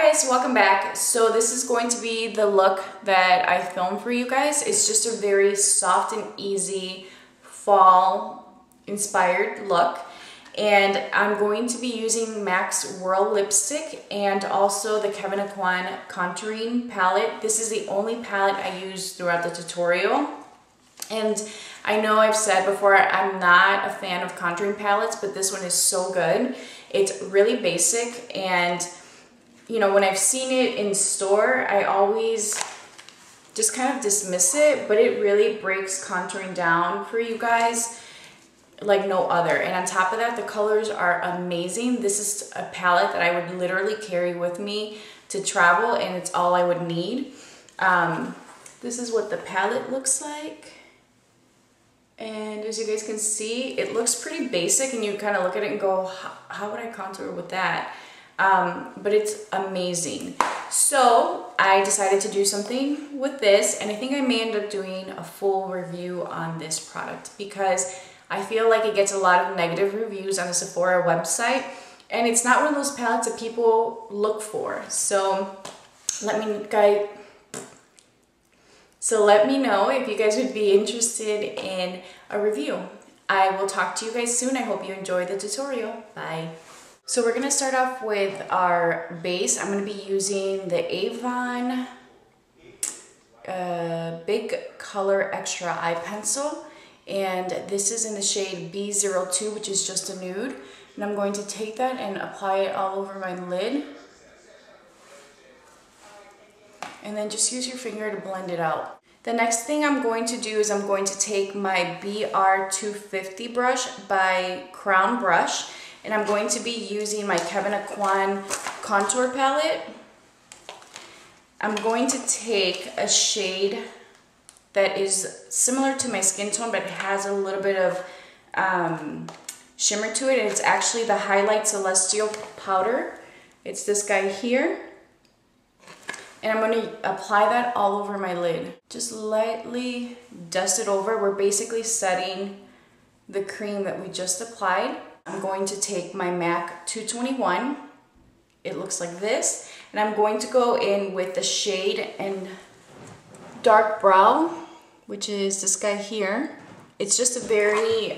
guys, welcome back. So this is going to be the look that I filmed for you guys. It's just a very soft and easy fall inspired look. And I'm going to be using MAC's Whirl lipstick and also the Kevyn Aucoin contouring palette. This is the only palette I use throughout the tutorial. And I know I've said before, I'm not a fan of contouring palettes, but this one is so good. It's really basic, and you know, when I've seen it in store, I always just kind of dismiss it, but it really breaks contouring down for you guys like no other. And on top of that, the colors are amazing. This is a palette that I would literally carry with me to travel, and it's all I would need. This is what the palette looks like. And as you guys can see, it looks pretty basic, and you kind of look at it and go, how would I contour with that? But it's amazing. So I decided to do something with this, and I think I may end up doing a full review on this product because I feel like it gets a lot of negative reviews on the Sephora website, and it's not one of those palettes that people look for. So let me know if you guys would be interested in a review. I will talk to you guys soon. I hope you enjoy the tutorial. Bye. So we're gonna start off with our base. I'm gonna be using the Avon Big Color Extra Eye Pencil. And this is in the shade B02, which is just a nude. And I'm going to take that and apply it all over my lid. And then just use your finger to blend it out. The next thing I'm going to do is I'm going to take my BR250 brush by Crown Brush, and I'm going to be using my Kevyn Aucoin contour palette. I'm going to take a shade that is similar to my skin tone, but it has a little bit of shimmer to it, and it's actually the Highlight Celestial powder. It's this guy here. And I'm going to apply that all over my lid. Just lightly dust it over. We're basically setting the cream that we just applied. I'm going to take my MAC 221. It looks like this. And I'm going to go in with the shade in dark brown, which is this guy here. It's just a very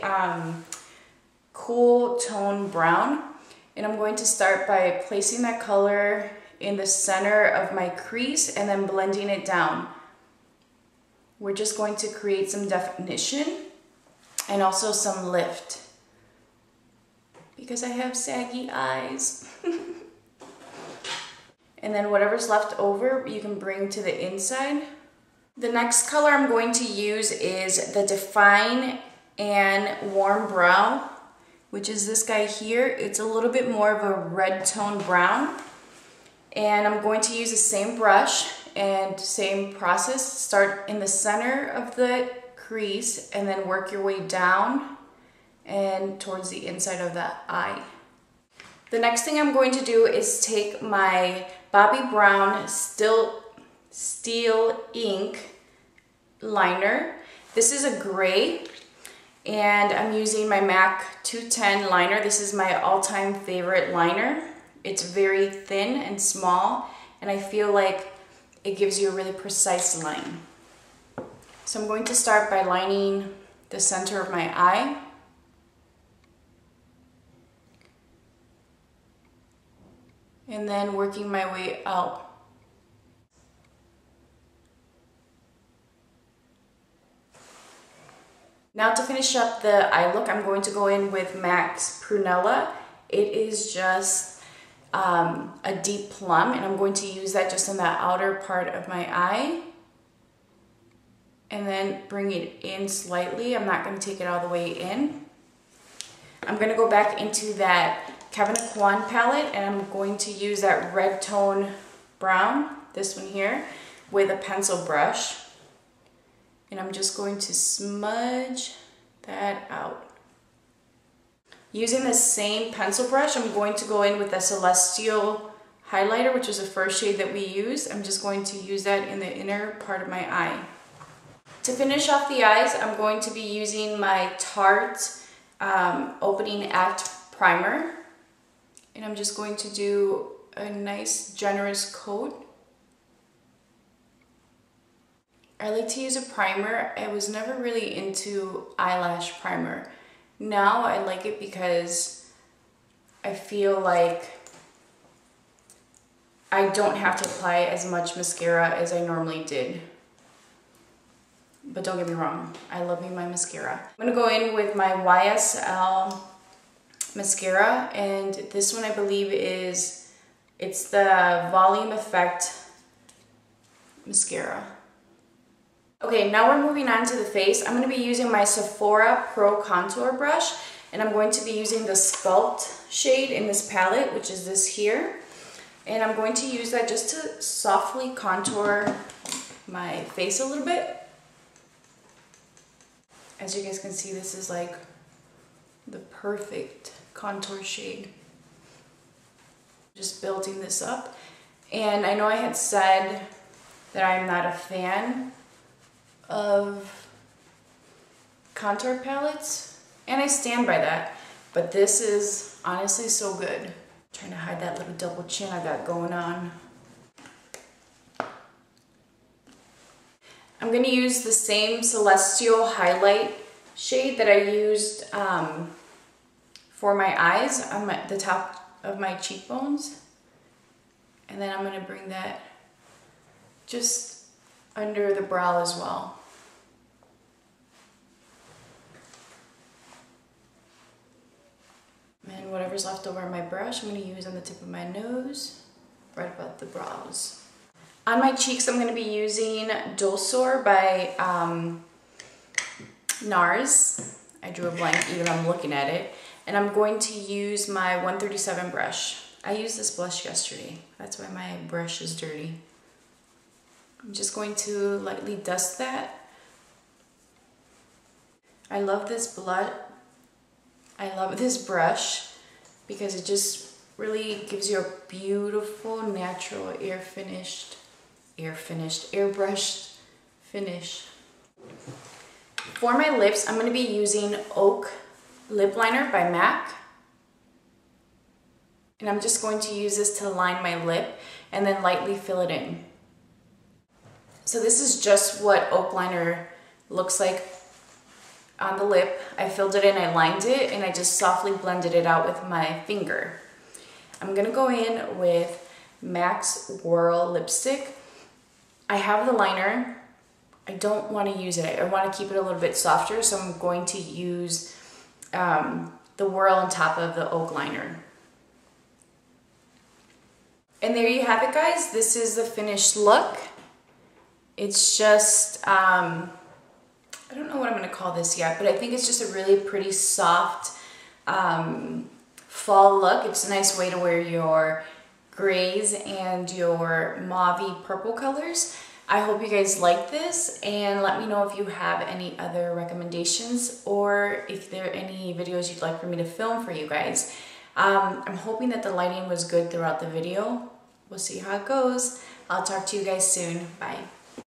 cool tone brown. And I'm going to start by placing that color in the center of my crease and then blending it down. We're just going to create some definition and also some lift because I have saggy eyes. And then whatever's left over, you can bring to the inside. The next color I'm going to use is the Define and Warm Brown, which is this guy here. It's a little bit more of a red tone brown. And I'm going to use the same brush and same process. Start in the center of the crease and then work your way down and towards the inside of the eye. The next thing I'm going to do is take my Bobbi Brown Steel Ink liner. This is a gray, and I'm using my MAC 210 liner. This is my all-time favorite liner. It's very thin and small, and I feel like it gives you a really precise line. So I'm going to start by lining the center of my eye. And then working my way out. Now to finish up the eye look, I'm going to go in with MAC's Prunella. It is just a deep plum, and I'm going to use that just on the outer part of my eye and then bring it in slightly. I'm not going to take it all the way in. I'm going to go back into that Kevyn Aucoin palette, and I'm going to use that red tone brown, this one here, with a pencil brush, and I'm just going to smudge that out. Using the same pencil brush, I'm going to go in with the Celestial highlighter, which was the first shade that we used. I'm just going to use that in the inner part of my eye. To finish off the eyes, I'm going to be using my Tarte Opening Act Primer. And I'm just going to do a nice generous coat. I like to use a primer. I was never really into eyelash primer. Now I like it because I feel like I don't have to apply as much mascara as I normally did. But don't get me wrong, I love me my mascara. I'm gonna go in with my YSL mascara, and this one I believe it's the Volume Effect mascara. Okay, now we're moving on to the face. I'm gonna be using my Sephora Pro Contour brush, and I'm going to be using the Sculpt shade in this palette, which is this here. And I'm going to use that just to softly contour my face a little bit. As you guys can see, this is like the perfect contour shade. Just building this up. And I know I had said that I'm not a fan of contour palettes, and I stand by that, but this is honestly so good. Trying to hide that little double chin I got going on. I'm going to use the same Celestial highlight shade that I used for my eyes on the top of my cheekbones. And then I'm going to bring that just under the brow as well. And whatever's left over on my brush, I'm going to use on the tip of my nose, right above the brows. On my cheeks, I'm going to be using Dulcor by NARS. I drew a blank even though I'm looking at it. And I'm going to use my 137 brush. I used this blush yesterday. That's why my brush is dirty. I'm just going to lightly dust that. I love this brush because it just really gives you a beautiful, natural, airbrushed finish. For my lips, I'm going to be using Oak Lip Liner by MAC. And I'm just going to use this to line my lip and then lightly fill it in. So this is just what Oak Liner looks like on the lip. I filled it in, I lined it, and I just softly blended it out with my finger. I'm gonna go in with MAC's Whirl lipstick. I have the liner. I don't want to use it. I want to keep it a little bit softer, so I'm going to use the Whirl on top of the Oak Liner. And there you have it, guys. This is the finished look. It's just, I don't know what I'm going to call this yet, but I think it's just a really pretty soft fall look. It's a nice way to wear your grays and your mauve purple colors. I hope you guys like this, and let me know if you have any other recommendations or if there are any videos you'd like for me to film for you guys. I'm hoping that the lighting was good throughout the video. We'll see how it goes. I'll talk to you guys soon. Bye.